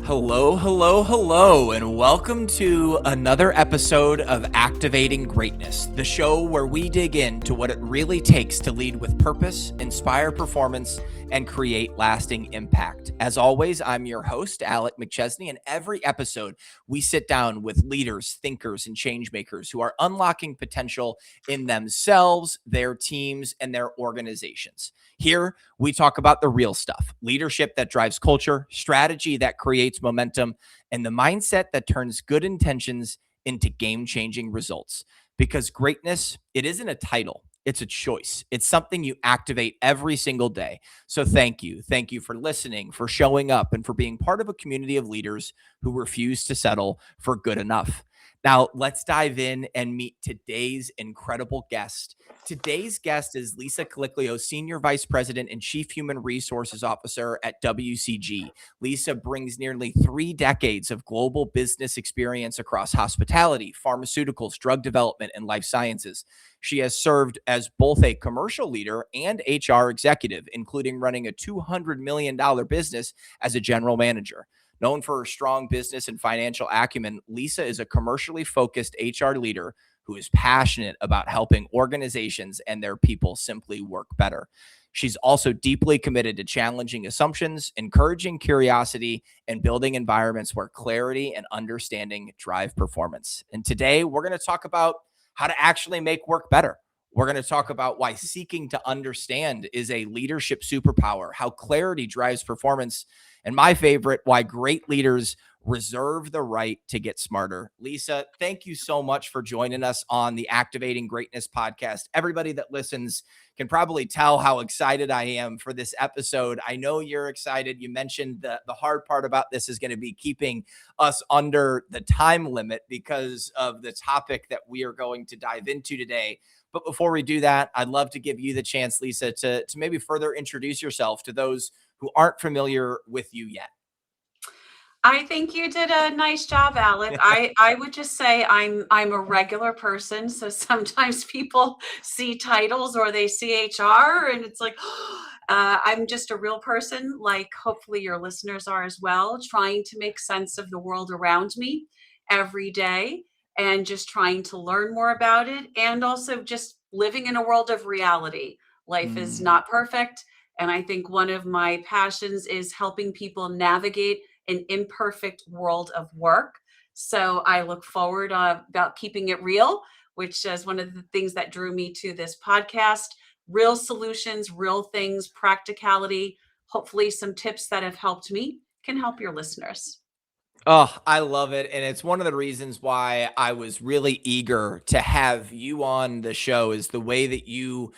Hello, hello, hello, and welcome to another episode of Activating Greatness, the show where we dig into what it really takes to lead with purpose, inspire performance, and create lasting impact. As always, I'm your host, Alec McChesney, and every episode we sit down with leaders, thinkers, and change makers who are unlocking potential in themselves, their teams, and their organizations. Here, we talk about the real stuff: leadership that drives culture, strategy that creates momentum, and the mindset that turns good intentions into game-changing results. Because greatness, it isn't a title, it's a choice. It's something you activate every single day. So thank you. Thank you for listening, for showing up, and for being part of a community of leaders who refuse to settle for good enough. Now, let's dive in and meet today's incredible guest. Today's guest is Lisa Calicchio, Senior Vice President and Chief Human Resources Officer at WCG. Lisa brings nearly 3 decades of global business experience across hospitality, pharmaceuticals, drug development, and life sciences. She has served as both a commercial leader and HR executive, including running a $200 million business as a general manager. Known for her strong business and financial acumen, Lisa is a commercially focused HR leader who is passionate about helping organizations and their people simply work better. She's also deeply committed to challenging assumptions, encouraging curiosity, and building environments where clarity and understanding drive performance. And today, we're going to talk about how to actually make work better. We're going to talk about why seeking to understand is a leadership superpower, how clarity drives performance, and my favorite, why great leaders reserve the right to get smarter. Lisa, thank you so much for joining us on the Activating Greatness podcast. Everybody that listens can probably tell how excited I am for this episode. I know you're excited. You mentioned the hard part about this is going to be keeping us under the time limit because of the topic that we are going to dive into today. But before we do that, I'd love to give you the chance, Lisa, to maybe further introduce yourself to those who aren't familiar with you yet. I think you did a nice job, Alec. I would just say I'm a regular person. So sometimes people see titles or they see HR and it's like, I'm just a real person, like hopefully your listeners are as well, trying to make sense of the world around me every day and just trying to learn more about it. And also just living in a world of reality. Life is not perfect. And I think one of my passions is helping people navigate an imperfect world of work. So I look forward about keeping it real, which is one of the things that drew me to this podcast. Real solutions, real things, practicality, hopefully some tips that have helped me can help your listeners. Oh, I love it. And it's one of the reasons why I was really eager to have you on the show is the way that you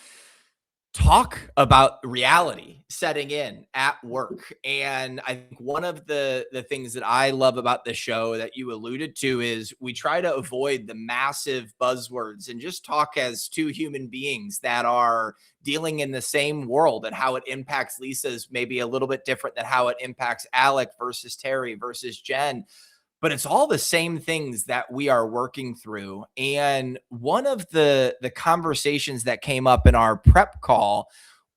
talk about reality setting in at work. And I think one of the things that I love about the show that you alluded to is we try to avoid the massive buzzwords and just talk as two human beings that are dealing in the same world, and how it impacts Lisa's maybe a little bit different than how it impacts Alec versus Terry versus Jen, but it's all the same things that we are working through. And one of the conversations that came up in our prep call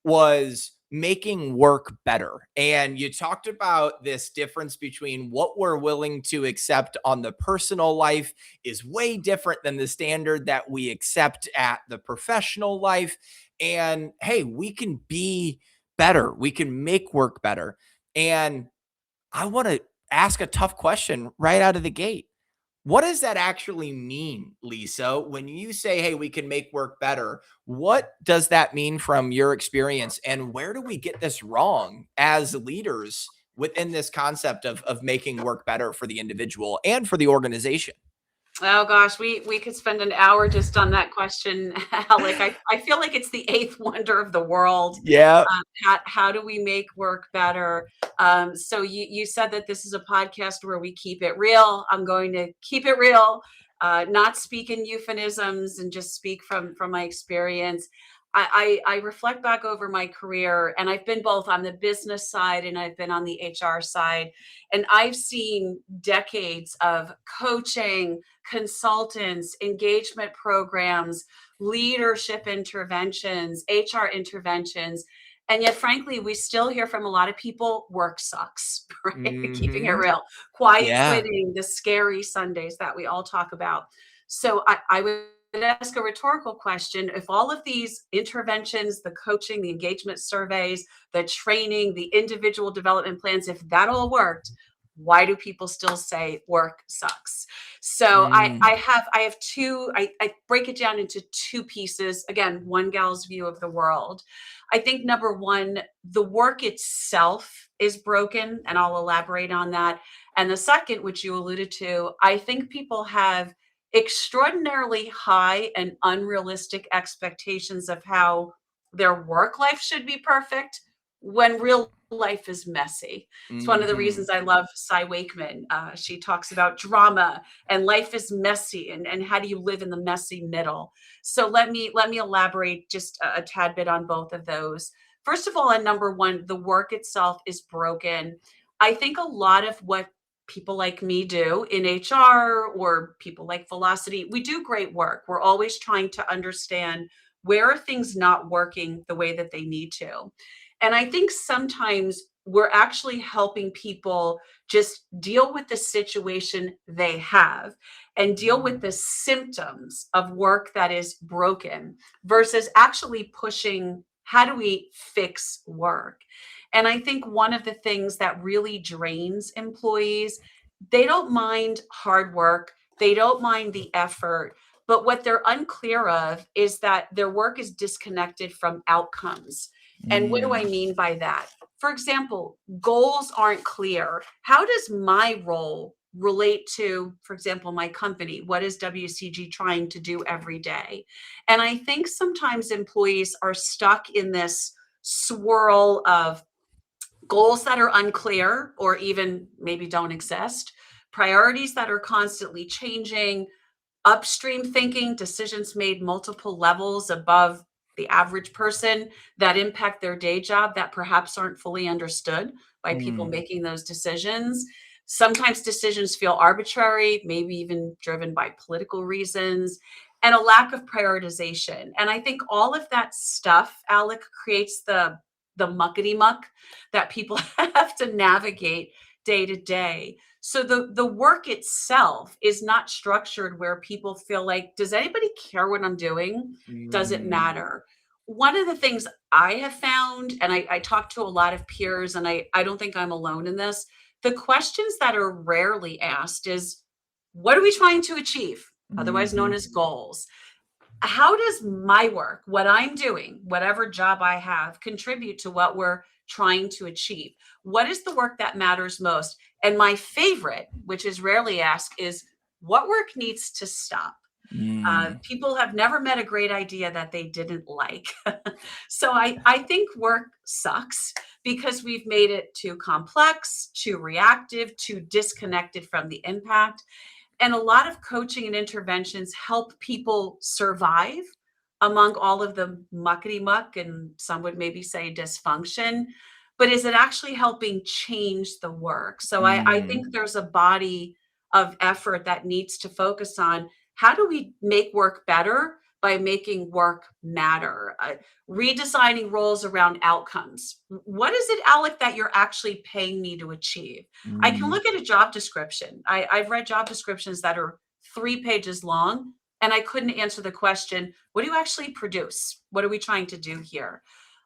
was making work better. And you talked about this difference between what we're willing to accept on the personal life is way different than the standard that we accept at the professional life. And hey, we can be better. We can make work better. And I want to ask a tough question right out of the gate. What does that actually mean, Lisa? When you say, hey, we can make work better, what does that mean from your experience? And where do we get this wrong as leaders within this concept of making work better for the individual and for the organization? Oh gosh, we could spend an hour just on that question, Alec. I feel like it's the eighth wonder of the world. Yeah. How do we make work better? So you said that this is a podcast where we keep it real. I'm going to keep it real, not speak in euphemisms and just speak from my experience. I reflect back over my career, and I've been both on the business side and I've been on the HR side. And I've seen decades of coaching, consultants, engagement programs, leadership interventions, HR interventions. And yet, frankly, we still hear from a lot of people, work sucks, right? Keeping it Mm-hmm. real. Quiet Yeah. quitting, the scary Sundays that we all talk about. So I would ask a rhetorical question. If all of these interventions, the coaching, the engagement surveys, the training, the individual development plans, if that all worked, why do people still say work sucks? So Mm. I have two, I break it down into two pieces. Again, one gal's view of the world. I think number one, the work itself is broken, and I'll elaborate on that. And the second, which you alluded to, I think people have extraordinarily high and unrealistic expectations of how their work life should be perfect when real life is messy. It's one of the Mm-hmm. reasons I love Cy Wakeman. She talks about drama and life is messy, and how do you live in the messy middle. So let me elaborate just a tad bit on both of those. First of all, on number one, the work itself is broken. I think a lot of what people like me do in HR, or people like Velocity, we do great work. We're always trying to understand where are things not working the way that they need to. And I think sometimes we're actually helping people just deal with the situation they have and deal with the symptoms of work that is broken versus actually pushing how do we fix work. And I think one of the things that really drains employees, they don't mind hard work, they don't mind the effort, but what they're unclear of is that their work is disconnected from outcomes. And what do I Mm. mean by that? For example, goals aren't clear. How does my role relate to, for example, my company? What is WCG trying to do every day? And I think sometimes employees are stuck in this swirl of goals that are unclear or even maybe don't exist, priorities that are constantly changing, upstream thinking, decisions made multiple levels above the average person that impact their day job that perhaps aren't fully understood by people Mm. making those decisions. Sometimes decisions feel arbitrary, maybe even driven by political reasons, and a lack of prioritization. And I think all of that stuff, Alec, creates the muckety muck that people have to navigate day to day. So the work itself is not structured where people feel like, does anybody care what I'm doing? Does it Mm. matter? One of the things I have found, and I talk to a lot of peers, and I don't think I'm alone in this, the questions that are rarely asked is, what are we trying to achieve? Otherwise known Mhm. as goals. How does my work, what I'm doing, whatever job I have, contribute to what we're trying to achieve? What is the work that matters most? And my favorite, which is rarely asked, is what work needs to stop? Mm. People have never met a great idea that they didn't like. So I think work sucks because we've made it too complex, too reactive, too disconnected from the impact. And a lot of coaching and interventions help people survive among all of the muckety muck, and some would maybe say dysfunction. But is it actually helping change the work? So I think Mm. there's a body of effort that needs to focus on how do we make work better by making work matter, redesigning roles around outcomes. What is it, Alec, that you're actually paying me to achieve? I can Mm. look at a job description. I've read job descriptions that are 3 pages long, and I couldn't answer the question, what do you actually produce? What are we trying to do here?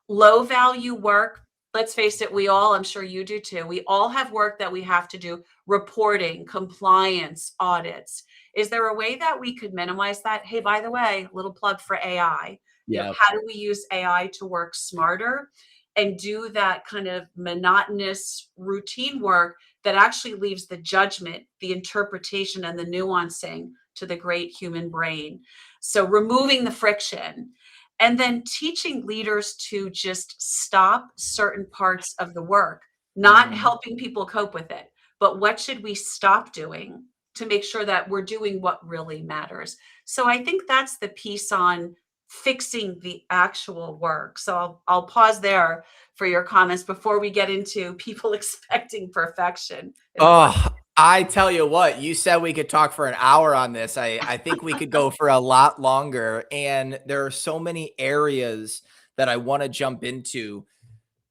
Low value work, let's face it, we all, I'm sure you do too, we all have work that we have to do, reporting, compliance, audits. Is there a way that we could minimize that? Hey, by the way, little plug for AI. Yep. How do we use AI to work smarter and do that kind of monotonous routine work that actually leaves the judgment, the interpretation, and the nuancing to the great human brain? So removing the friction, and then teaching leaders to just stop certain parts of the work, not Mm. helping people cope with it, but what should we stop doing to make sure that we're doing what really matters? So I think that's the piece on fixing the actual work. So I'll pause there for your comments before we get into people expecting perfection in the work. Oh, I tell you what, you said we could talk for an hour on this. I think we could go for a lot longer, and there are so many areas that I wanna jump into.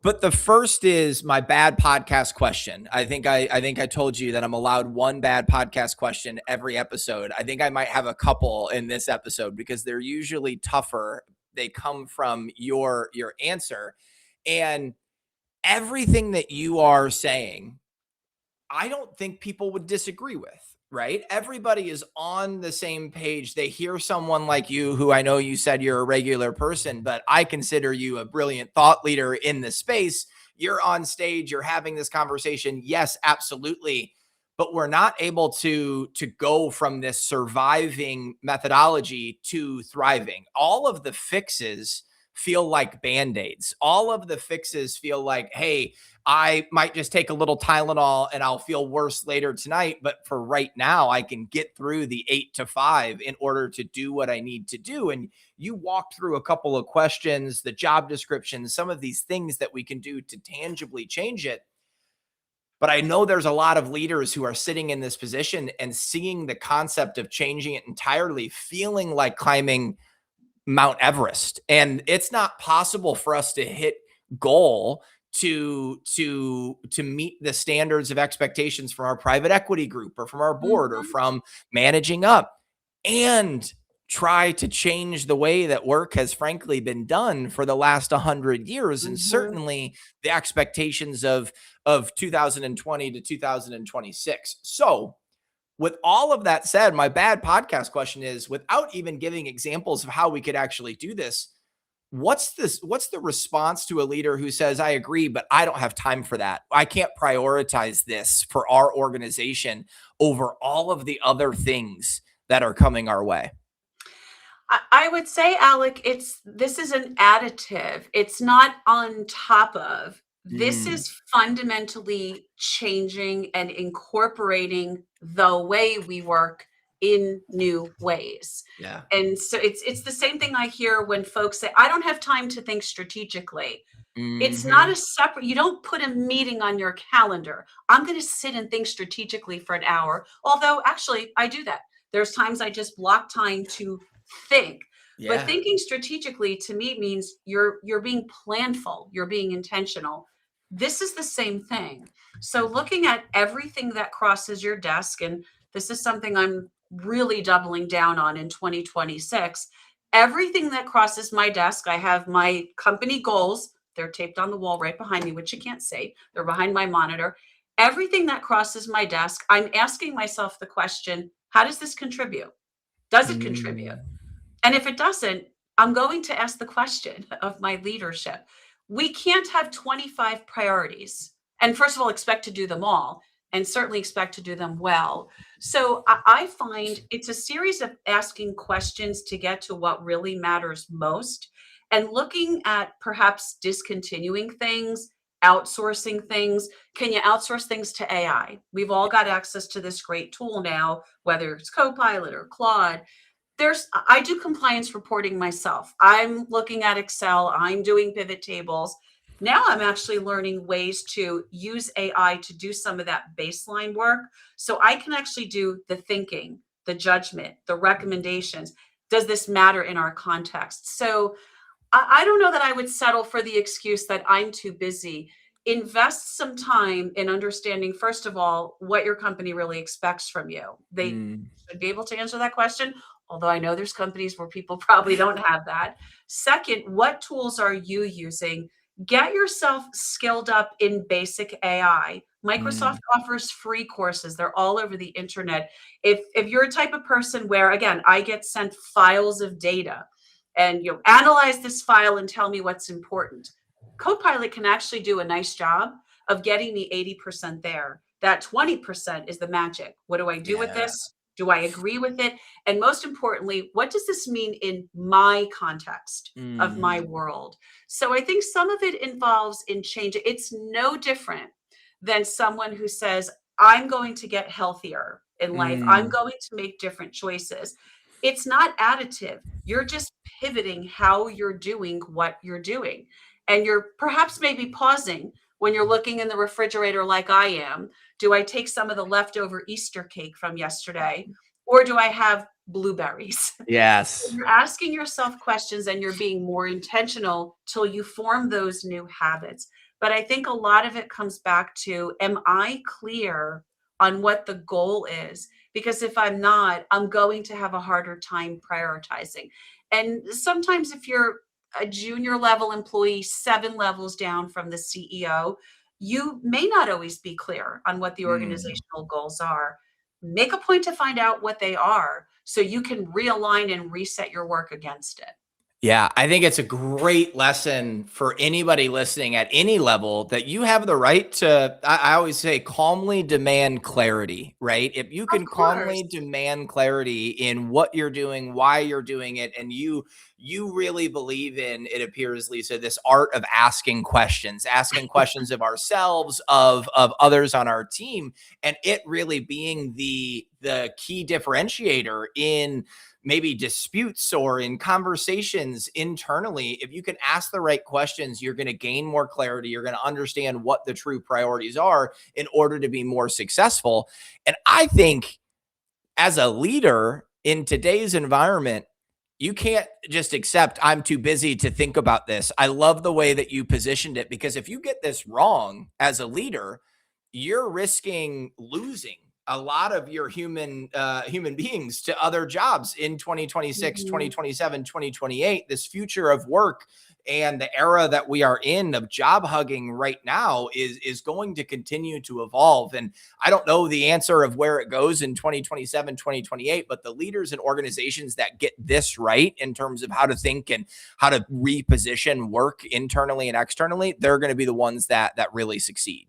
But the first is my bad podcast question. I think I told you that I'm allowed one bad podcast question every episode. I think I might have a couple in this episode because they're usually tougher. They come from your answer. And everything that you are saying, I don't think people would disagree with, right? Everybody is on the same page. They hear someone like you, who I know you said you're a regular person, but I consider you a brilliant thought leader in the space. You're on stage, you're having this conversation. Yes, absolutely. But we're not able to go from this surviving methodology to thriving. All of the fixes feel like band-aids. All of the fixes feel like, hey, I might just take a little Tylenol and I'll feel worse later tonight. But for right now, I can get through the 8 to 5 in order to do what I need to do. And you walked through a couple of questions, the job descriptions, some of these things that we can do to tangibly change it. But I know there's a lot of leaders who are sitting in this position and seeing the concept of changing it entirely, feeling like climbing Mount Everest. And it's not possible for us to hit goal to meet the standards of expectations from our private equity group or from our board or from managing up and try to change the way that work has frankly been done for the last 100 years. And certainly the expectations of 2020 to 2026. So with all of that said, my bad podcast question is, without even giving examples of how we could actually do this, what's the response to a leader who says, I agree, but I don't have time for that. I can't prioritize this for our organization over all of the other things that are coming our way. I would say, Alec, this is an additive. It's not on top of. This is fundamentally changing and incorporating the way we work in new ways. Yeah. And so it's the same thing I hear when folks say, I don't have time to think strategically. It's not a separate, you don't put a meeting on your calendar. I'm going to sit and think strategically for an hour. Although actually I do that. There's times I just block time to think. Yeah. But thinking strategically to me means you're being planful, you're being intentional. This is the same thing. So looking at everything that crosses your desk, and this is something I'm really doubling down on in 2026. Everything that crosses my desk, I have my company goals. They're taped on the wall right behind me, which you can't see. They're behind my monitor. Everything that crosses my desk, I'm asking myself the question, how does this contribute? Does it contribute? And if it doesn't, I'm going to ask the question of my leadership. We can't have 25 priorities and first of all, expect to do them all and certainly expect to do them well. So I find it's a series of asking questions to get to what really matters most and looking at perhaps discontinuing things, outsourcing things. Can you outsource things to AI? We've all got access to this great tool now, whether it's Copilot or Claude. I do compliance reporting myself. I'm looking at Excel. I'm doing pivot tables. Now I'm actually learning ways to use AI to do some of that baseline work. So I can actually do the thinking, the judgment, the recommendations. Does this matter in our context? So I don't know that I would settle for the excuse that I'm too busy. Invest some time in understanding, first of all, what your company really expects from you. They should be able to answer that question, although I know there's companies where people probably don't have that. Second, what tools are you using? Get yourself skilled up in basic AI. Microsoft offers free courses. They're all over the internet. If you're a type of person where, again, I get sent files of data and you analyze this file and tell me what's important, Copilot can actually do a nice job of getting me 80% there. That 20% is the magic. What do I do with this? Do I agree with it? And most importantly, what does this mean in my context of my world? So I think some of it involves in change. It's no different than someone who says, I'm going to get healthier in life. I'm going to make different choices. It's not additive. You're just pivoting how you're doing what you're doing. And you're perhaps maybe pausing when you're looking in the refrigerator like I am. Do I take some of the leftover Easter cake from yesterday, or do I have blueberries? Yes. You're asking yourself questions and you're being more intentional till you form those new habits. But I think a lot of it comes back to, am I clear on what the goal is? Because if I'm not, I'm going to have a harder time prioritizing. And sometimes if you're a junior level employee, 7 levels down from the CEO, you may not always be clear on what the Mm. organizational goals are. Make a point to find out what they are so you can realign and reset your work against it. Yeah, I think it's a great lesson for anybody listening at any level that you have the right to, I always say, calmly demand clarity, right? If you Of can calmly course. demand clarity in what you're doing, why you're doing it, and you really believe in, it appears, Lisa, this art of asking questions of ourselves, of others on our team, and it really being the key differentiator in maybe disputes or in conversations internally. If you can ask the right questions, you're going to gain more clarity. You're going to understand what the true priorities are in order to be more successful. And I think as a leader in today's environment, you can't just accept I'm too busy to think about this. I love the way that you positioned it, because if you get this wrong as a leader, you're risking losing a lot of your human beings to other jobs in 2026, Mhm. 2027, 2028. This future of work and the era that we are in of job hugging right now is going to continue to evolve. And I don't know the answer of where it goes in 2027, 2028, but the leaders and organizations that get this right in terms of how to think and how to reposition work internally and externally, they're going to be the ones that really succeed.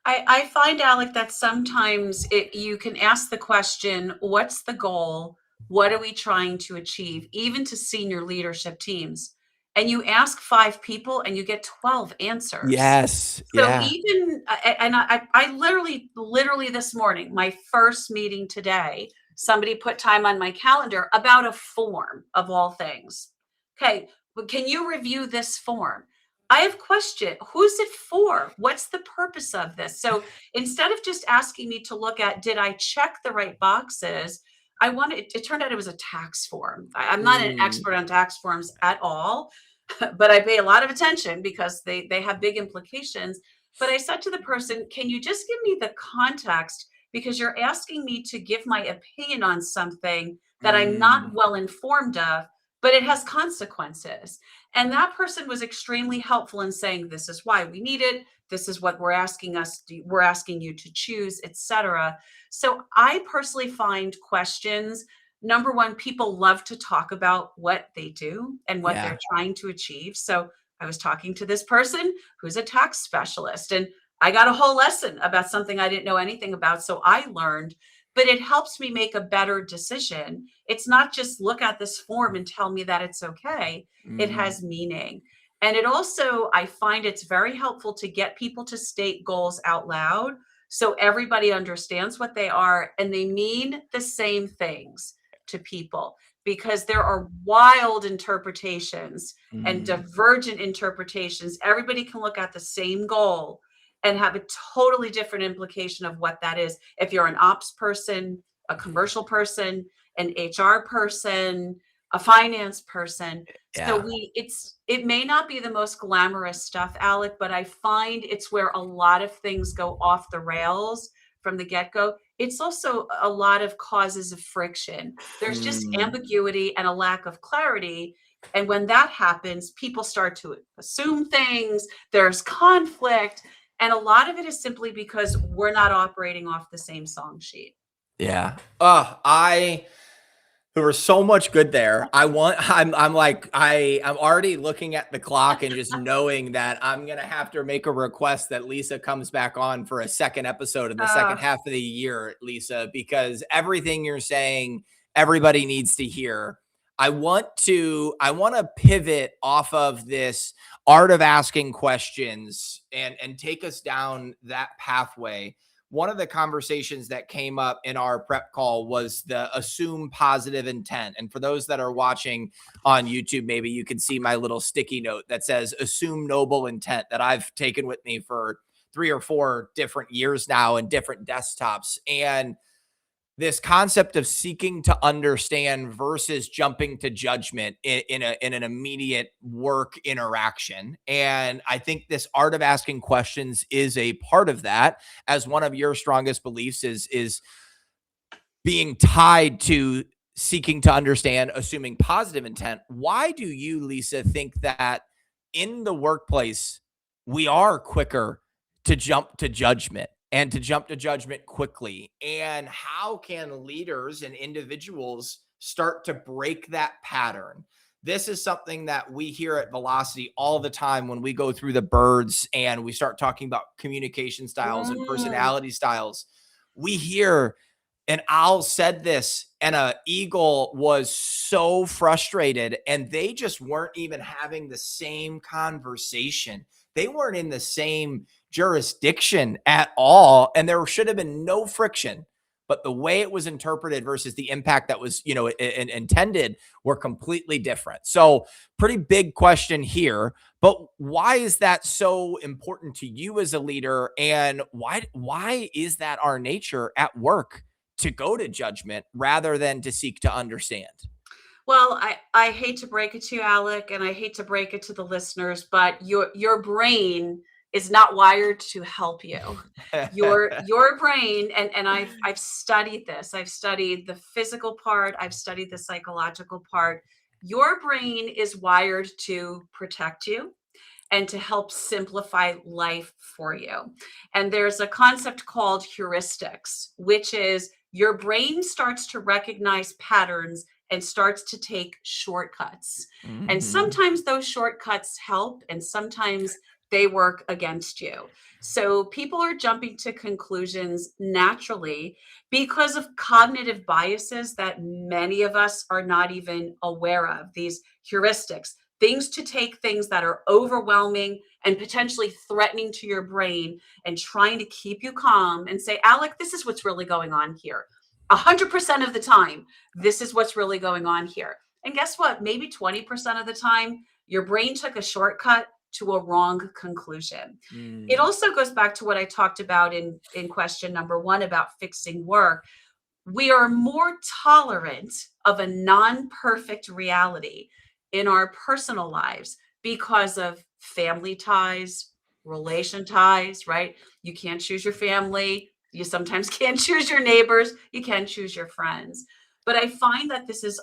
I find, Alec, that sometimes you can ask the question, what's the goal? What are we trying to achieve? Even to senior leadership teams. And you ask 5 people and you get 12 answers. Yes. So Yeah. even, and I literally this morning, my first meeting today, somebody put time on my calendar about a form of all things. Okay, but can you review this form? I have question. Who's it for? What's the purpose of this? So instead of just asking me to look at, did I check the right boxes? I wanted, it turned out it was a tax form. I'm not an Mm, expert on tax forms at all, but I pay a lot of attention because they have big implications. But I said to the person, can you just give me the context? Because you're asking me to give my opinion on something that I'm not mm, well informed of, but it has consequences. And that person was extremely helpful in saying, this is why we need it. This is what we're asking you to choose, etc. So I personally find questions, number one, people love to talk about what they do and what yeah. they're trying to achieve. So I was talking to this person who's a tax specialist, and I got a whole lesson about something I didn't know anything about. So I learned, but it helps me make a better decision. It's not just look at this form and tell me that it's okay. It Mm, has meaning. And it also, I find it's very helpful to get people to state goals out loud so everybody understands what they are and they mean the same things to people, because there are wild interpretations and mm, divergent interpretations. Everybody can look at the same goal and have a totally different implication of what that is. If you're an ops person, a commercial person, an HR person, a finance person. So yeah. it may not be the most glamorous stuff, Alec, but I find it's where a lot of things go off the rails from the get-go. It's also a lot of causes of friction. There's just Mm, ambiguity and a lack of clarity. And when that happens, people start to assume things, there's conflict, and a lot of it is simply because we're not operating off the same song sheet. yeah. There was so much good there. I'm like, I'm already looking at the clock and just knowing that I'm gonna have to make a request that Lisa comes back on for a second episode in the second Uh, half of the year, Lisa, because everything you're saying, everybody needs to hear. I want to pivot off of this art of asking questions and take us down that pathway. One of the conversations that came up in our prep call was the assume positive intent. And for those that are watching on YouTube, maybe you can see my little sticky note that says assume noble intent that I've taken with me for 3 or 4 different years now and different desktops. And this concept of seeking to understand versus jumping to judgment in an immediate work interaction. And I think this art of asking questions is a part of that, as one of your strongest beliefs is being tied to seeking to understand, assuming positive intent. Why do you, Lisa, think that in the workplace we are quicker to jump to judgment and to jump to judgment quickly? And how can leaders and individuals start to break that pattern? This is something that we hear at Velocity all the time when we go through the birds and we start talking about communication styles and Mm. personality styles. We hear, and Al said this, and a eagle was so frustrated, and they just weren't even having the same conversation. They weren't in the same jurisdiction at all, and there should have been no friction. But the way it was interpreted versus the impact that was, intended were completely different. So, pretty big question here. But why is that so important to you as a leader, and why is that our nature at work? To go to judgment rather than to seek to understand. Well, I hate to break it to you, Alec, and I hate to break it to the listeners, but your brain is not wired to help you. Your brain, and I've studied this. I've studied the physical part, I've studied the psychological part. Your brain is wired to protect you and to help simplify life for you. And there's a concept called heuristics, which is your brain starts to recognize patterns and starts to take shortcuts. And Mhm. sometimes those shortcuts help, and sometimes they work against you. So people are jumping to conclusions naturally because of cognitive biases that many of us are not even aware of, these heuristics, things to take things that are overwhelming and potentially threatening to your brain and trying to keep you calm and say, Alec, this is what's really going on here. 100% of the time, this is what's really going on here. And guess what? Maybe 20% of the time, your brain took a shortcut to a wrong conclusion. It Mm. also goes back to what I talked about in question number one about fixing work. We are more tolerant of a non-perfect reality in our personal lives because of family ties, relation ties, right? You can't choose your family. You sometimes can't choose your neighbors. You can't choose your friends. But I find that this is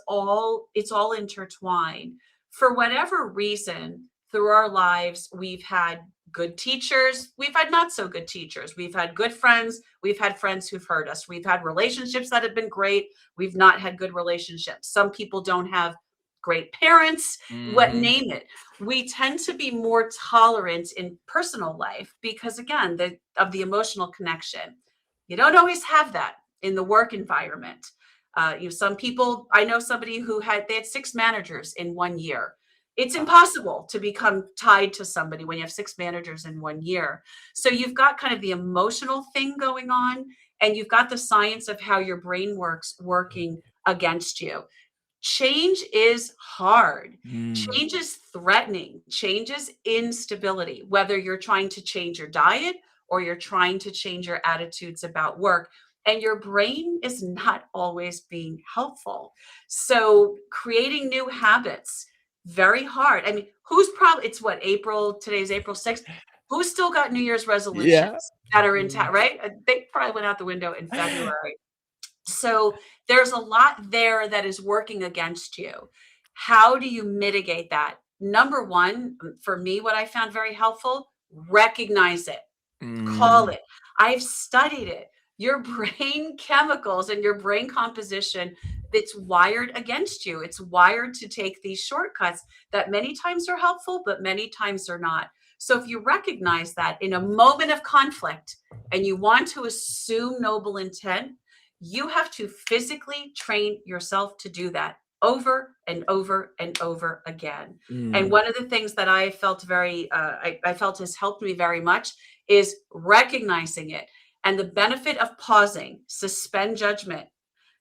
it's all intertwined. For whatever reason, through our lives, we've had good teachers, we've had not so good teachers, we've had good friends, we've had friends who've hurt us, we've had relationships that have been great, we've not had good relationships. Some people don't have great parents, what Mhm. name it. We tend to be more tolerant in personal life because again, of the emotional connection. You don't always have that in the work environment. Some people, I know somebody who they had 6 managers in 1 year. It's Wow. impossible to become tied to somebody when you have 6 managers in 1 year. So you've got kind of the emotional thing going on, and you've got the science of how your brain works working against you. Change is hard. Mm. Change is threatening. Change is instability, whether you're trying to change your diet or you're trying to change your attitudes about work. And your brain is not always being helpful. So creating new habits, very hard. I mean, it's what, today's April 6th. Who's still got New Year's Yeah. resolutions that are Mm. intact, right? They probably went out the window in February. So there's a lot there that is working against you. How do you mitigate that? Number one, for me, what I found very helpful, recognize it, call Mm. it. I've studied it. Your brain chemicals and your brain composition, it's wired against you. It's wired to take these shortcuts that many times are helpful, but many times are not. So if you recognize that in a moment of conflict and you want to assume noble intent, you have to physically train yourself to do that over and over and over again. And Mm. one of the things that I felt I felt has helped me very much is recognizing it and the benefit of pausing, suspend judgment,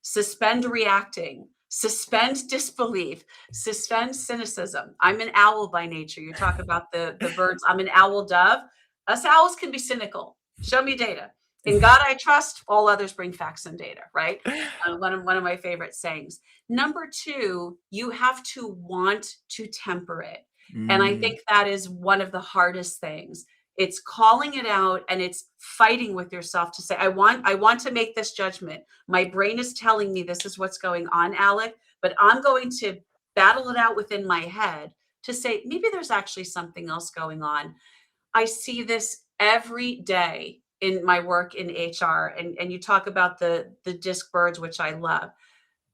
suspend reacting, suspend disbelief, suspend cynicism. I'm an owl by nature. You talk about the birds. I'm an owl dove. Us owls can be cynical. Show me data. In God I trust, all others bring facts and data, right? One of my favorite sayings. Number two, you have to want to temper it. And I Mm, think that is one of the hardest things. It's calling it out and it's fighting with yourself to say, I want to make this judgment. My brain is telling me this is what's going on, Alec, but I'm going to battle it out within my head to say, maybe there's actually something else going on. I see this every day in my work in HR, and you talk about the disc birds, which I love.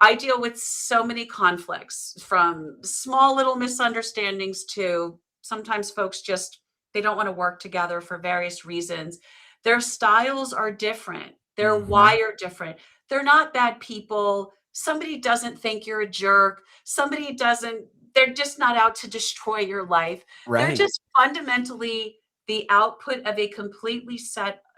I deal with so many conflicts, from small little misunderstandings to sometimes folks just they don't want to work together for various reasons. Their styles are different. They're mhm. wired different. They're not bad people. Somebody doesn't think you're a jerk. Somebody doesn't they're just not out to destroy your life. They're Right. just fundamentally the output of a completely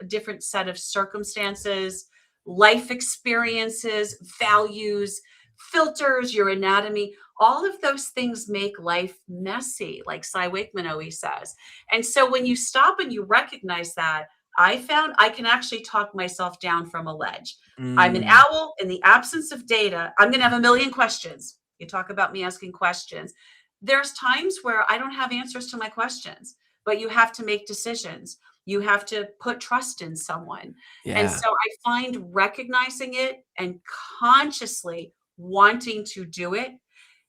different set of circumstances, life experiences, values, filters, your anatomy. All of those things make life messy, like Cy Wakeman always says. And so when you stop and you recognize that, I found I can actually talk myself down from a ledge. I'm an Mm, owl. In the absence of data, I'm going to have a million questions. You talk about me asking questions. There's times where I don't have answers to my questions, but you have to make decisions. You have to put trust in someone. And yeah. so I find recognizing it and consciously wanting to do it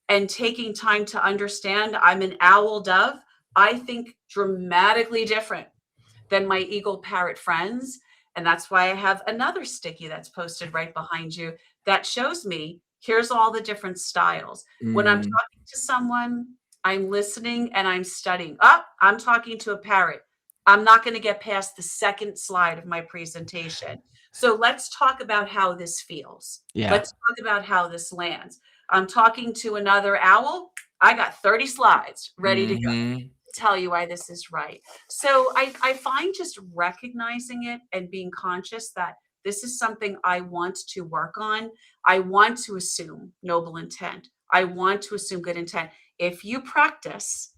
and taking time to understand I'm an owl dove, I think dramatically different than my eagle parrot friends. And that's why I have another sticky that's posted right behind you that shows me here's all the different styles. When I'm Mm, talking to someone, I'm listening and I'm studying. Oh, I'm talking to a parrot. I'm not going to get past the second slide of my presentation. So let's talk about how this feels. yeah. Let's talk about how this lands. I'm talking to another owl. I got 30 slides ready to go. Mhm. Tell you why this is right. So I find just recognizing it and being conscious that this is something I want to work on. I want to assume noble intent. I want to assume good intent. If you practice,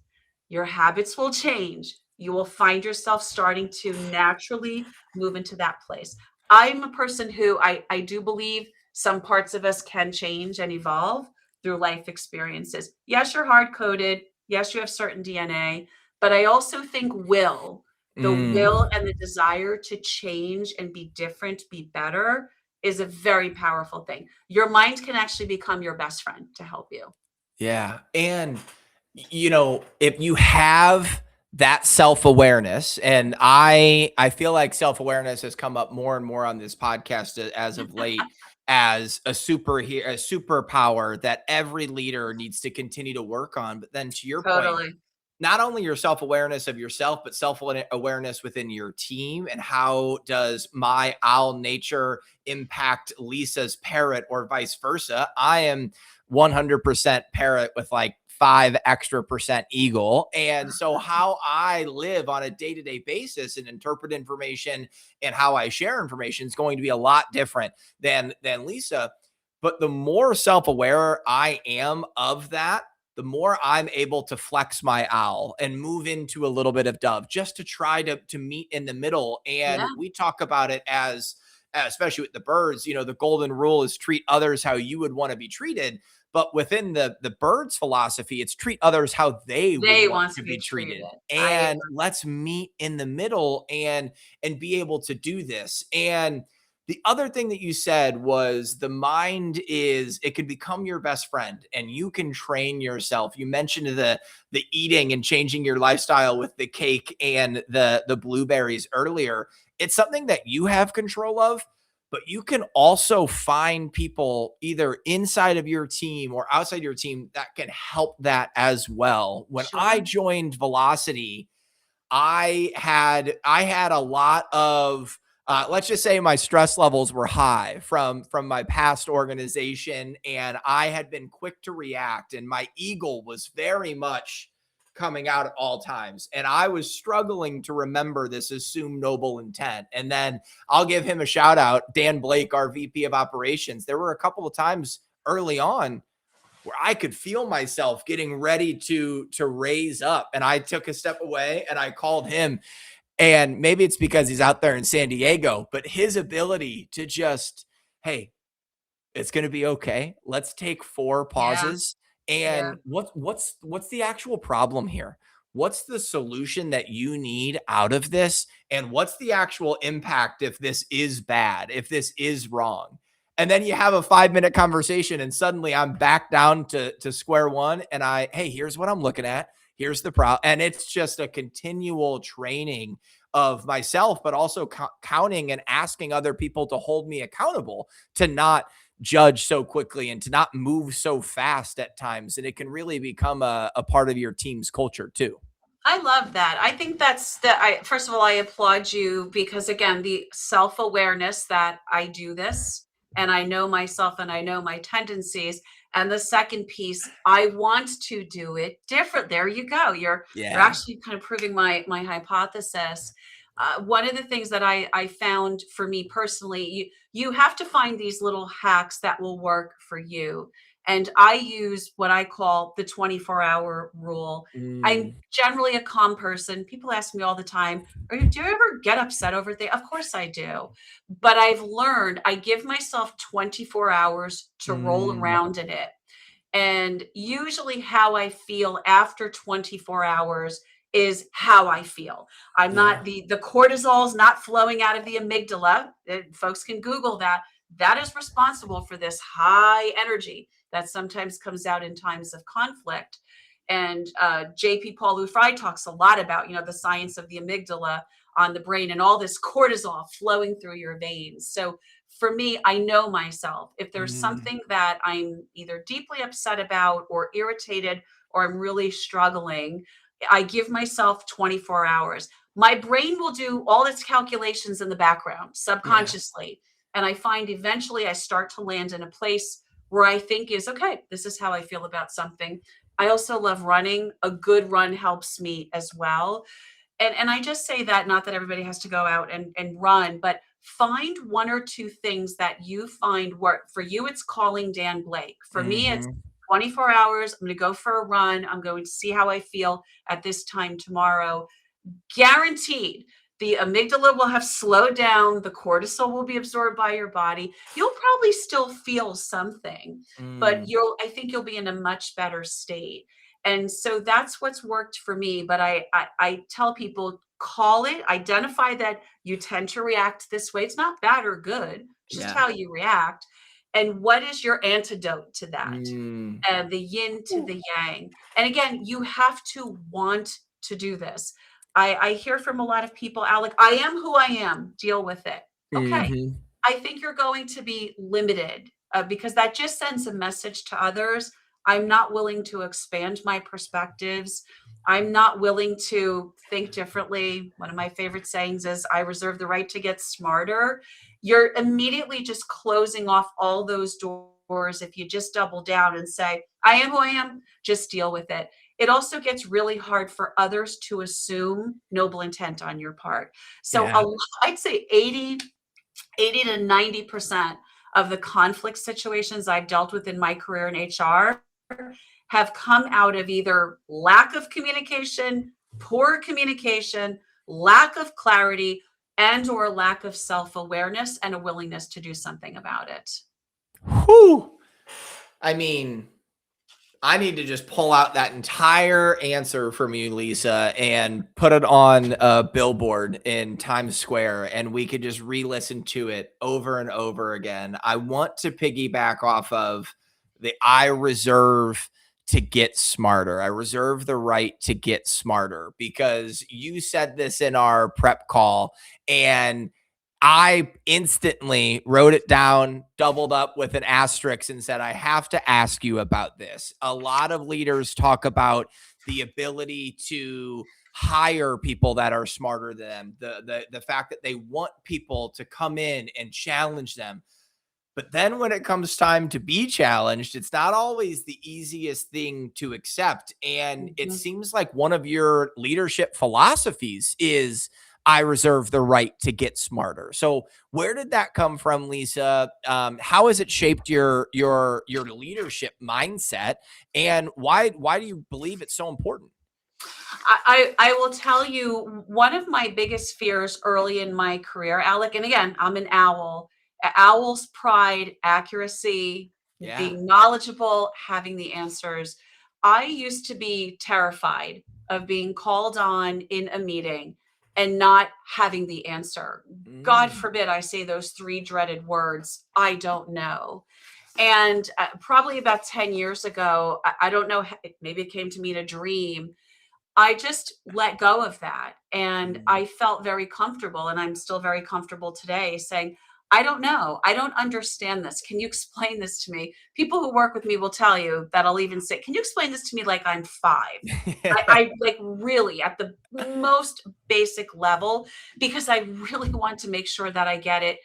your habits will change. You will find yourself starting to naturally move into that place. I'm a person who I do believe some parts of us can change and evolve through life experiences. Yes, you're hard coded. Yes, you have certain DNA, but I also think the will Mm. and the desire to change and be different, be better is a very powerful thing. Your mind can actually become your best friend to help you. Yeah. And, if you have that self-awareness, and I feel like self-awareness has come up more and more on this podcast as of late as a superpower that every leader needs to continue to work on. But then to your point, Totally. not only your self-awareness of yourself, but self-awareness within your team. And how does my owl nature impact Lisa's parrot or vice versa? I am 100% parrot with like 5 extra% eagle. And so how I live on a day-to-day basis and interpret information and how I share information is going to be a lot different than Lisa. But the more self-aware I am of that, the more I'm able to flex my owl and move into a little bit of dove, just to try to meet in the middle. And Yeah. we talk about it as, especially with the birds, the golden rule is treat others how you would want to be treated. But within the birds philosophy, it's treat others how they would They want want to to be be treated. treated. I And agree. let's meet in the middle and be able to do this. And the other thing that you said was the mind is it can become your best friend and you can train yourself. You mentioned the eating and changing your lifestyle with the cake and the blueberries earlier. It's something that you have control of, but you can also find people either inside of your team or outside your team that can help that as well. When I Sure. joined Velocity, I had a lot of let's just say my stress levels were high from my past organization, and I had been quick to react, and my eagle was very much coming out at all times, and I was struggling to remember this assumed noble intent. And then I'll give him a shout out, Dan Blake, our VP of operations. There were a couple of times early on where I could feel myself getting ready to raise up, and I took a step away and I called him. And maybe it's because he's out there in San Diego, but his ability to just, hey, it's going to be okay. Let's take 4 Yeah, pauses. yeah. And what's the actual problem here? What's the solution that you need out of this? And what's the actual impact if this is bad, if this is wrong? And then you have a 5-minute conversation and suddenly I'm back down to square one and hey, here's what I'm looking at. Here's the problem. And it's just a continual training of myself, but also counting and asking other people to hold me accountable to not judge so quickly and to not move so fast at times. And it can really become a part of your team's culture too. I love that. I think first of all, I applaud you because again, the self-awareness that I do this and I know myself and I know my tendencies. And the second piece, I want to do it different. There you go. You're Yeah. actually kind of proving my hypothesis. One of the things that I found for me personally, you have to find these little hacks that will work for you. And I use what I call the 24-hour rule. I'm Mm, generally a calm person. People ask me all the time, do you ever get upset over things? Of course I do. But I've learned I give myself 24 hours to roll mm, around in it. And usually how I feel after 24 hours is how I feel. I'm yeah. not the cortisol is not flowing out of the amygdala. Folks can Google that. That is responsible for this high energy that sometimes comes out in times of conflict. And J.P. Paul Fry talks a lot about, the science of the amygdala on the brain and all this cortisol flowing through your veins. So for me, I know myself. If there's Mm, something that I'm either deeply upset about or irritated or I'm really struggling, I give myself 24 hours. My brain will do all its calculations in the background yeah. subconsciously. And I find eventually I start to land in a place where I think is okay, this is how I feel about something. I also love running. A good run helps me as well. And I just say that not that everybody has to go out and run, but find one or two things that you find work. For you, it's calling Dan Blake. For me, it's Hmm. 24 hours. I'm going to go for a run. I'm going to see how I feel at this time tomorrow. Guaranteed. The amygdala will have slowed down. The cortisol will be absorbed by your body. You'll probably still feel something, but Mm, I think you'll be in a much better state. And so that's what's worked for me. But I tell people, call it, identify that you tend to react this way. It's not bad or good, just yeah. how you react. And what is your antidote to that? Mm, The yin to the yang. And again, you have to want to do this. I hear from a lot of people, Alec, I am who I am, deal with it. Okay. hmm. I think you're going to be limited because that just sends a message to others. I'm not willing to expand my perspectives. I'm not willing to think differently. One of my favorite sayings is, I reserve the right to get smarter. You're immediately just closing off all those doors if you just double down and say, I am who I am, just deal with it. It also gets really hard for others to assume noble intent on your part. So Yeah. I'd say 80 to 90% of the conflict situations I've dealt with in my career in HR have come out of either lack of communication, poor communication, lack of clarity, and or lack of self-awareness and a willingness to do something about it. Whew. I mean, I need to just pull out that entire answer from you, Lisa, and put it on a billboard in Times Square, and we could just re-listen to it over and over again. I want to piggyback off of the I reserve to get smarter. I reserve the right to get smarter because you said this in our prep call, and I instantly wrote it down, doubled up with an asterisk, and said, I have to ask you about this. A lot of leaders talk about the ability to hire people that are smarter than them, the fact that they want people to come in and challenge them. But then when it comes time to be challenged, it's not always the easiest thing to accept. And it Mhm. seems like one of your leadership philosophies is I reserve the right to get smarter. So where did that come from, Lisa? How has it shaped your leadership mindset? And why do you believe it's so important? I will tell you one of my biggest fears early in my career, Alec, and again, I'm an owl. Owl's pride, accuracy, Yeah. being knowledgeable, having the answers. I used to be terrified of being called on in a meeting and not having the answer. God Mm. forbid I say those three dreaded words, I don't know. And probably about 10 years ago, I don't know, maybe it came to me in a dream. I just let go of that, and Mm. I felt very comfortable, and I'm still very comfortable today saying, "I don't know. I don't understand this. Can you explain this to me?" People who work with me will tell you that I'll even say, "Can you explain this to me like I'm 5?" I like really at the most basic level because I really want to make sure that I get it.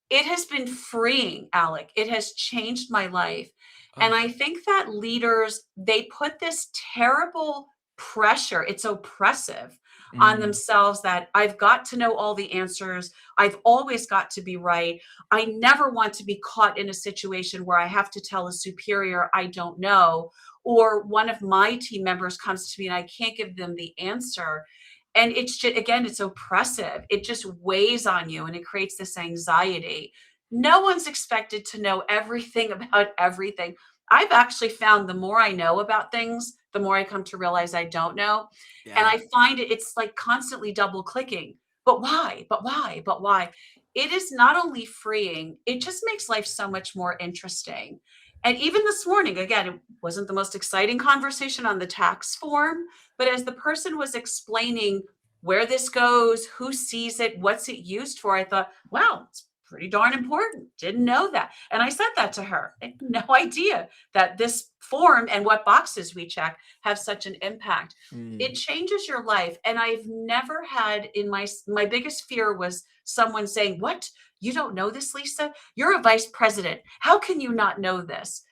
It has been freeing, Alec. It has changed my life. And Oh. I think that leaders, they put this terrible pressure, it's oppressive on Mm. themselves that I've got to know all the answers. I've always got to be right. I never want to be caught in a situation where I have to tell a superior I don't know, or one of my team members comes to me and I can't give them the answer. And it's just, again, it's oppressive. It just weighs on you and it creates this anxiety. No one's expected to know everything about everything. I've actually found the more I know about things, the more I come to realize I don't know. And Yeah. I find it's like constantly double clicking. But why? But why? But why? It is not only freeing, it just makes life so much more interesting. And even this morning, again, it wasn't the most exciting conversation on the tax form, but as the person was explaining where this goes, who sees it, what's it used for, I thought, wow, it's pretty darn important. Didn't know that. And I said that to her. I had no idea that this form and what boxes we check have such an impact. It Mm. changes your life. And I've never had in my biggest fear was someone saying, "What? You don't know this, Lisa? You're a vice president. How can you not know this?"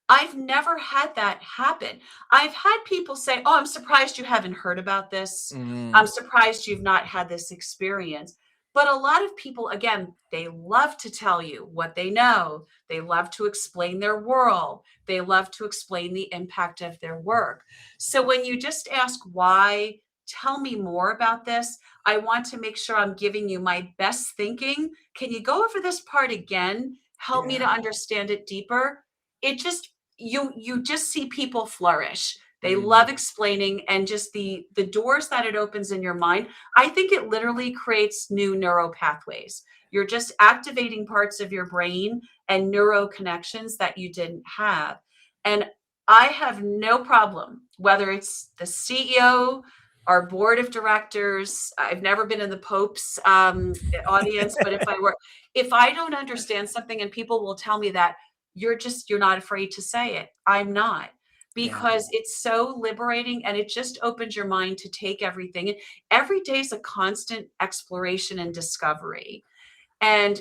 I've never had that happen. I've had people say, "Oh, I'm surprised you haven't heard about this. Mm. I'm surprised you've not had this experience." But a lot of people, again, they love to tell you what they know. They love to explain their world. They love to explain the impact of their work. So when you just ask why, tell me more about this, I want to make sure I'm giving you my best thinking. Can you go over this part again? Help me to Yeah. understand it deeper. It just you just see people flourish. They Mm. love explaining and just the doors that it opens in your mind. I think it literally creates new neural pathways. You're just activating parts of your brain and neuro connections that you didn't have. And I have no problem whether it's the CEO, our board of directors. I've never been in the Pope's audience, but if I don't understand something and people will tell me that, you're not afraid to say it. I'm not, Yeah. because it's so liberating and it just opens your mind to take everything. And every day is a constant exploration and discovery. And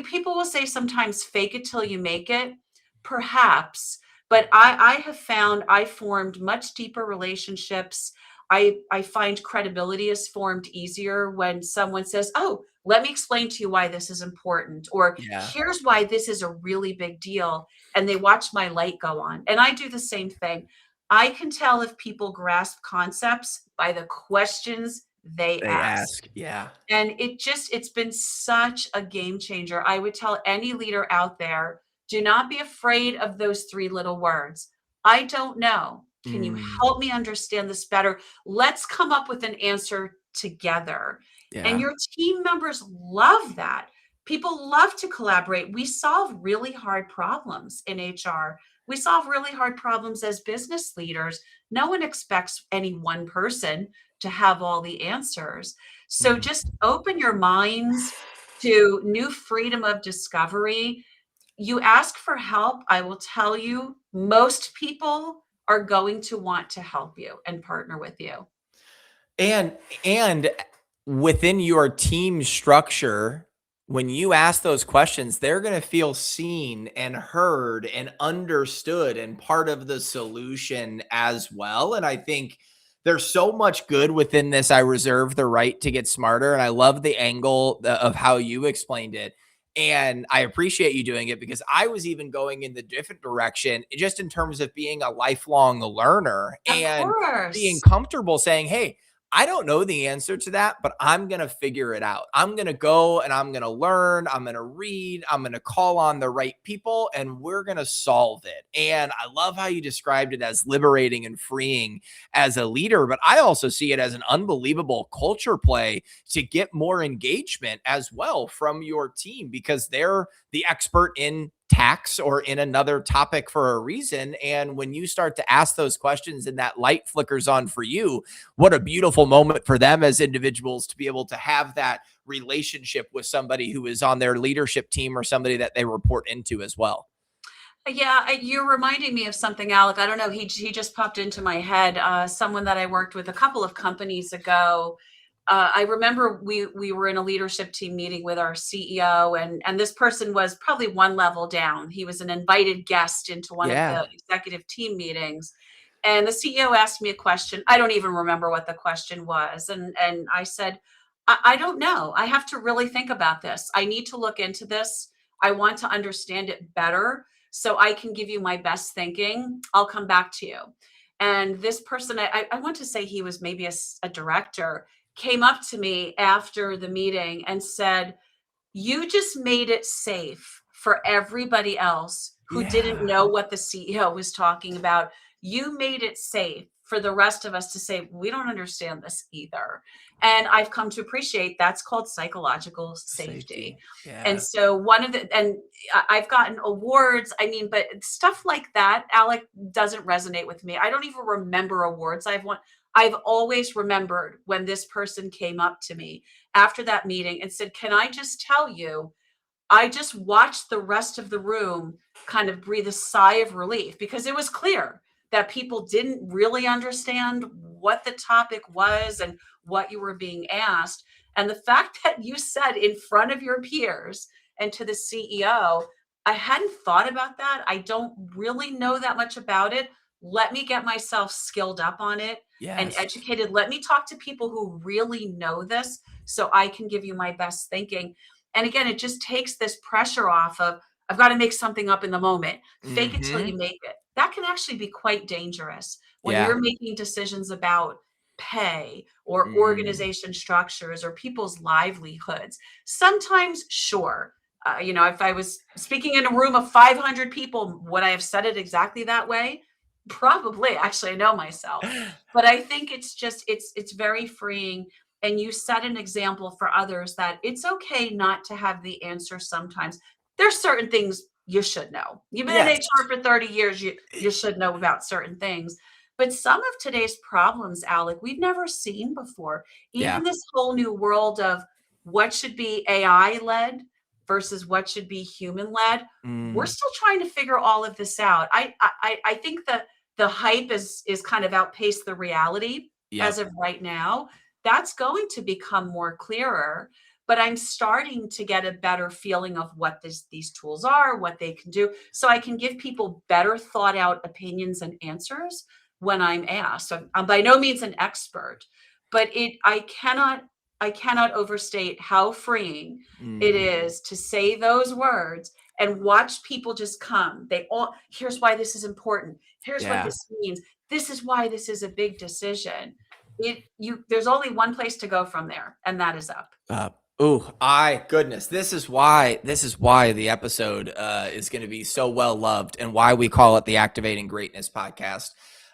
people will say sometimes fake it till you make it, perhaps. But I have found I formed much deeper relationships. I find credibility is formed easier when someone says, "Oh, let me explain to you why this is important," or Yeah. "Here's why this is a really big deal." And they watch my light go on. And I do the same thing. I can tell if people grasp concepts by the questions they They ask. ask. Yeah. And it's been such a game changer. I would tell any leader out there, do not be afraid of those three little words. I don't know. Can you Mm. help me understand this better? Let's come up with an answer together. And Yeah. your team members love that. People love to collaborate. We solve really hard problems in HR. We solve really hard problems as business leaders. No one expects any one person to have all the answers. So Mm. just open your minds to new freedom of discovery. You ask for help, I will tell you, most people are going to want to help you and partner with you. And and within your team structure, when you ask those questions, they're going to feel seen and heard and understood and part of the solution as well. And I think there's so much good within this. I reserve the right to get smarter. And I love the angle of how you explained it. And I appreciate you doing it, because I was even going in the different direction, just in terms of being a lifelong learner Of and being course. comfortable saying, hey, I don't know the answer to that, but I'm going to figure it out. I'm going to go and I'm going to learn. I'm going to read. I'm going to call on the right people, and we're going to solve it. And I love how you described it as liberating and freeing as a leader, but I also see it as an unbelievable culture play to get more engagement as well from your team, because they're the expert in tax or in another topic for a reason. And when you start to ask those questions and that light flickers on for you, what a beautiful moment for them as individuals to be able to have that relationship with somebody who is on their leadership team or somebody that they report into as well. Yeah, you're reminding me of something, Alec. I don't know. He just popped into my head. Someone that I worked with a couple of companies ago. I remember we were in a leadership team meeting with our CEO, and this person was probably one level down. He was an invited guest into one of Yeah. the executive team meetings, and the CEO asked me a question. I don't even remember what the question was, and I said, I don't know. I have to really think about this. I need to look into this. I want to understand it better so I can give you my best thinking. I'll come back to you. And this person, I want to say he was maybe a director, came up to me after the meeting and said, you just made it safe for everybody else who didn't Yeah. know what the CEO was talking about. You made it safe for the rest of us to say, we don't understand this either. And I've come to appreciate that's called psychological safety. Safety. And Yeah. so and I've gotten awards. I mean, but stuff like that, Alec, doesn't resonate with me. I don't even remember awards I've won. I've always remembered when this person came up to me after that meeting and said, can I just tell you, I just watched the rest of the room kind of breathe a sigh of relief, because it was clear that people didn't really understand what the topic was and what you were being asked. And the fact that you said in front of your peers and to the CEO, I hadn't thought about that. I don't really know that much about it. Let me get myself skilled up on it and Yes. educated. Let me talk to people who really know this so I can give you my best thinking. And again, it just takes this pressure off of, I've got to make something up in the moment. Fake it till Hmm. you make it. That can actually be quite dangerous when Yeah. you're making decisions about pay or Mm. organization structures or people's livelihoods. Sometimes, sure. If I was speaking in a room of 500 people, would I have said it exactly that way? Probably. Actually, I know myself. But I think it's very freeing, and you set an example for others that it's okay not to have the answer sometimes. There's certain things you should know. You've been in Yes. HR for 30 years, you should know about certain things. But some of today's problems, Alec, we've never seen before. Yeah. Even this whole new world of what should be AI led versus what should be human led. We're Mm. still trying to figure all of this out. I think that the hype is kind of outpaced the reality as Yep. of right now. That's going to become more clearer, but I'm starting to get a better feeling of what these tools are, what they can do, so I can give people better thought out opinions and answers when I'm asked. So I'm by no means an expert, but I cannot overstate how freeing it Mm. is to say those words and watch people just come. They all, here's why this is important. Here's what Yeah. this means. This is why this is a big decision. There's only one place to go from there, and that is up. Oh, I goodness. This is why the episode is going to be so well loved, and why we call it the Activating Greatness podcast.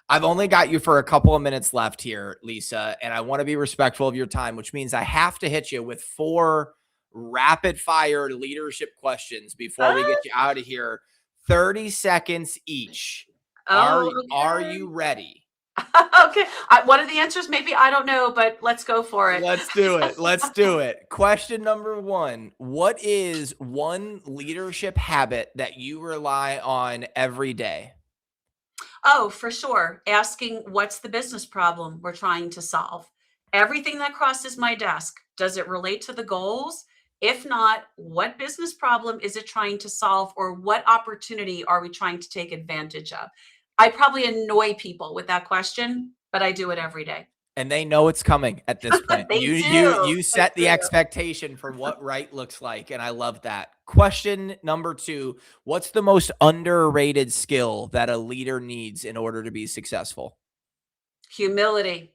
I've only got you for a couple of minutes left here, Lisa, and I want to be respectful of your time, which means I have to hit you with 4 rapid fire leadership questions before we get Ah, you out of here. 30 seconds each. Are oh, are okay. you ready? Okay. What are the answers? Maybe I don't know, but let's go for it. Let's do it. Let's do it. Question number 1. What is one leadership habit that you rely on every day? Oh, for sure. Asking what's the business problem we're trying to solve. Everything that crosses my desk, does it relate to the goals? If not, what business problem is it trying to solve, or what opportunity are we trying to take advantage of? I probably annoy people with that question, but I do it every day. And they know it's coming at this point. They do. You They set the do. expectation for what right looks like, and I love that. Question number 2, what's the most underrated skill that a leader needs in order to be successful? Humility.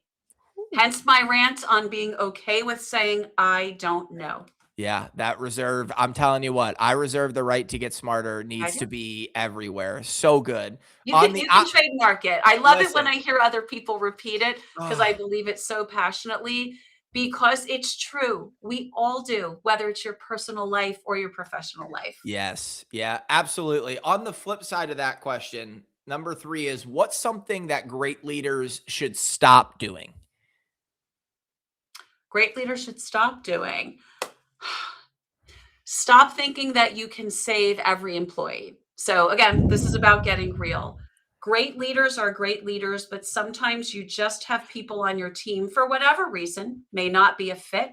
Hence my rant on being okay with saying, "I don't know." Yeah, that reserve, I'm telling you what, I reserve the right to get smarter I needs do. to be everywhere. So good. You On can the you can trademark it. I love it when listen. I hear other people repeat it because I Oh, believe it so passionately because it's true. We all do, whether it's your personal life or your professional life. yes. Yeah, absolutely. On the flip side of that question, number 3 is what's something that great leaders should stop doing? Great leaders should stop doing. Stop thinking that you can save every employee. So again, this is about getting real. Great leaders are great leaders, but sometimes you just have people on your team for whatever reason, may not be a fit.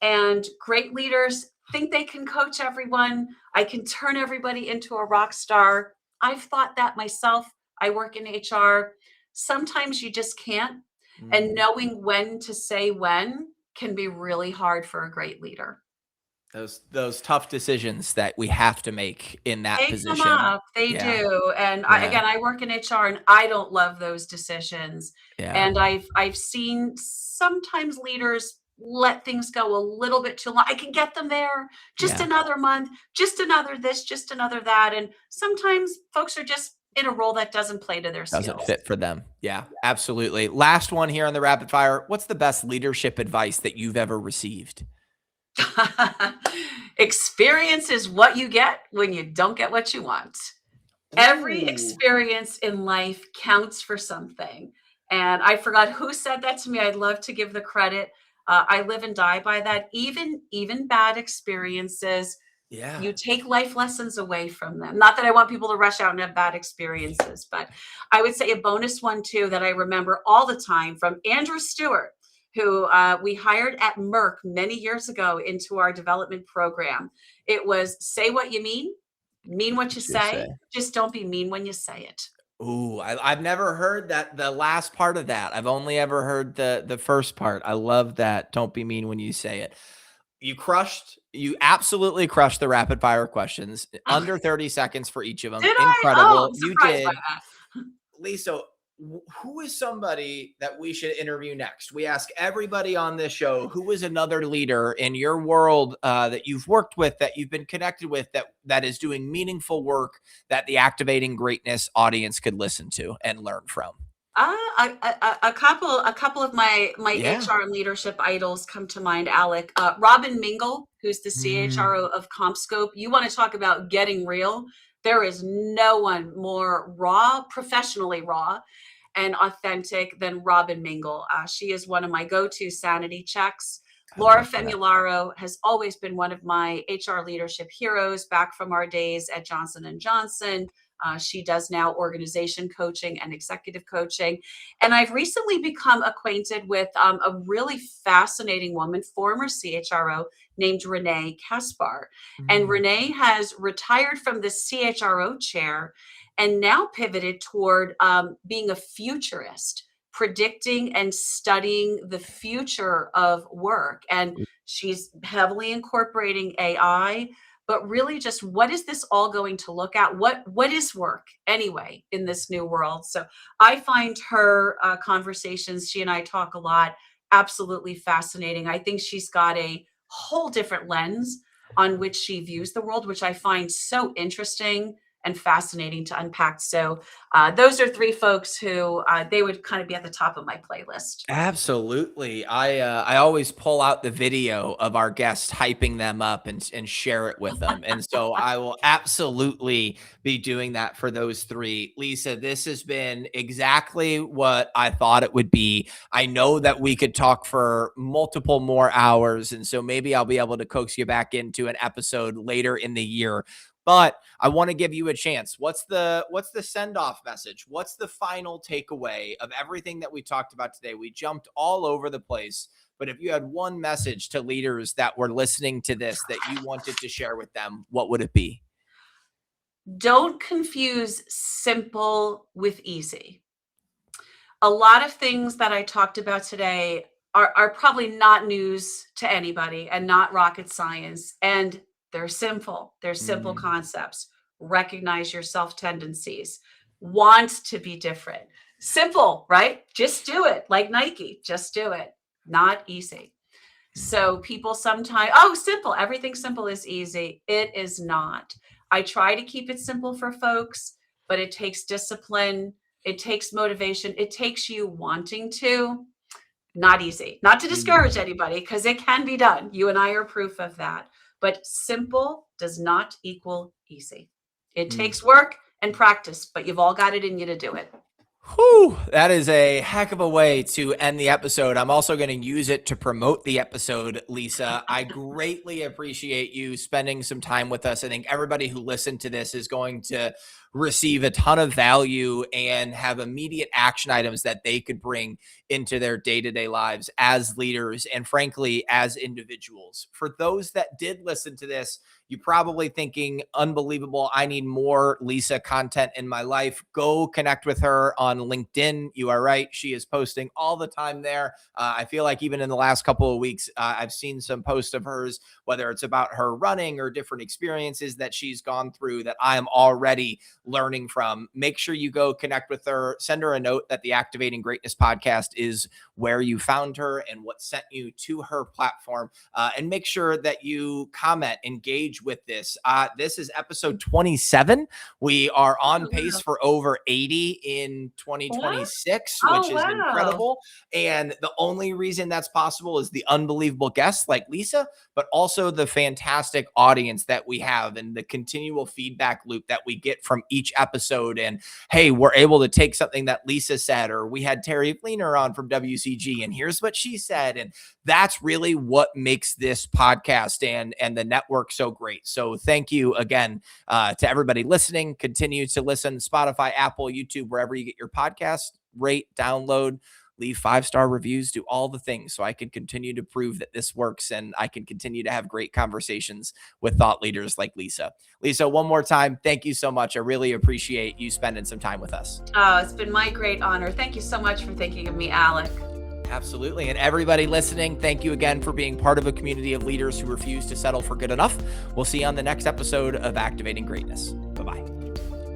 And great leaders think they can coach everyone. I can turn everybody into a rock star. I've thought that myself. I work in HR. Sometimes you just can't. And Mm. knowing when to say when can be really hard for a great leader. Those tough decisions that we have to make in that They come position. up, they Yeah, do, and yeah, again, I work in HR and I don't love those decisions, yeah, and I've seen sometimes leaders let things go a little bit too long. I can get them there, just yeah. another month, just another this, just another that, and sometimes folks are just in a role that doesn't play to their Doesn't skills. fit for them. Yeah, absolutely. Last one here on the rapid fire. What's the best leadership advice that you've ever received? Experience is what you get when you don't get what you want. Every Ooh. experience in life counts for something. And I forgot who said that to me. I'd love to give the credit. I live and die by that. Even bad experiences, Yeah. you take life lessons away from them. Not that I want people to rush out and have bad experiences, but I would say a bonus one too that I remember all the time from Andrew Stewart, who we hired at Merck many years ago into our development program. It was say what you mean what you What you say. say, just don't be mean when you say it. Ooh, I've never heard that the last part of that. I've only ever heard the first part. I love that. Don't be mean when you say it. You absolutely crushed the rapid fire questions. Under 30 seconds for each of them. Did I? Oh, Incredible. I'm You surprised by did. that. Lisa, who is somebody that we should interview next? We ask everybody on this show, who is another leader in your world that you've worked with, that you've been connected with, that is doing meaningful work that the Activating Greatness audience could listen to and learn from? A couple of my Yeah. HR and leadership idols come to mind, Alec. Robin Mingle, who's the Mm, CHRO of CompScope. You want to talk about getting real? There is no one more raw, professionally raw, and authentic than Robin Mingle. She is one of my go-to sanity checks. I Laura love that. Femularo has always been one of my HR leadership heroes back from our days at Johnson and Johnson. She does now organization coaching and executive coaching. And I've recently become acquainted with a really fascinating woman, former CHRO, named Renee Caspar. And Mm, Renee has retired from the CHRO chair and now pivoted toward being a futurist, predicting and studying the future of work. And she's heavily incorporating AI, but really just what is this all going to look at? What is work anyway in this new world? So I find her conversations, she and I talk a lot, absolutely fascinating. I think she's got a whole different lens on which she views the world, which I find so interesting and fascinating to unpack. So those are three folks who they would kind of be at the top of my playlist. absolutely. I always pull out the video of our guests hyping them up and share it with them. And so I will absolutely be doing that for those three. Lisa, this has been exactly what I thought it would be. I know that we could talk for multiple more hours, and so maybe I'll be able to coax you back into an episode later in the year. But I want to give you a chance. What's the send-off message? What's the final takeaway of everything that we talked about today? We jumped all over the place, but if you had one message to leaders that were listening to this that you wanted to share with them, what would it be? Don't confuse simple with easy. A lot of things that I talked about today are probably not news to anybody and not rocket science. And they're simple. They're simple Mm. concepts. Recognize your self tendencies. Want to be different. Simple, right? Just do it. Like Nike, just do it. Not easy. So people sometimes, oh, simple. Everything simple is easy. It is not. I try to keep it simple for folks, but it takes discipline. It takes motivation. It takes you wanting to. Not easy. Not to discourage anybody, because it can be done. You and I are proof of that. But simple does not equal easy. It takes work and practice, but you've all got it in you to do it. Whew, that is a heck of a way to end the episode. I'm also going to use it to promote the episode, Lisa. I greatly appreciate you spending some time with us. I think everybody who listened to this is going to receive a ton of value and have immediate action items that they could bring into their day-to-day lives as leaders and frankly, as individuals. For those that did listen to this, you're probably thinking, unbelievable, I need more Lisa content in my life. Go connect with her on LinkedIn. You are right. She is posting all the time there. I feel like even in the last couple of weeks, I've seen some posts of hers, whether it's about her running or different experiences that she's gone through that I am already learning from. Make sure you go connect with her. Send her a note that the Activating Greatness podcast is where you found her and what sent you to her platform. And make sure that you comment, engage with this. This is episode 27. We are on pace for over 80 in 2026, which is incredible. And the only reason that's possible is the unbelievable guests like Lisa, but also the fantastic audience that we have and the continual feedback loop that we get from each episode. And hey, we're able to take something that Lisa said, or we had Terry Fleener on from WCG, and here's what she said. And that's really what makes this podcast and the network so great. So thank you again to everybody listening. Continue to listen, Spotify, Apple, YouTube, wherever you get your podcast. Rate, download, leave 5-star reviews, do all the things so I can continue to prove that this works and I can continue to have great conversations with thought leaders like Lisa. Lisa, one more time, thank you so much. I really appreciate you spending some time with us. Oh, it's been my great honor. Thank you so much for thinking of me, Alec. Absolutely. And everybody listening, thank you again for being part of a community of leaders who refuse to settle for good enough. We'll see you on the next episode of Activating Greatness. Bye-bye.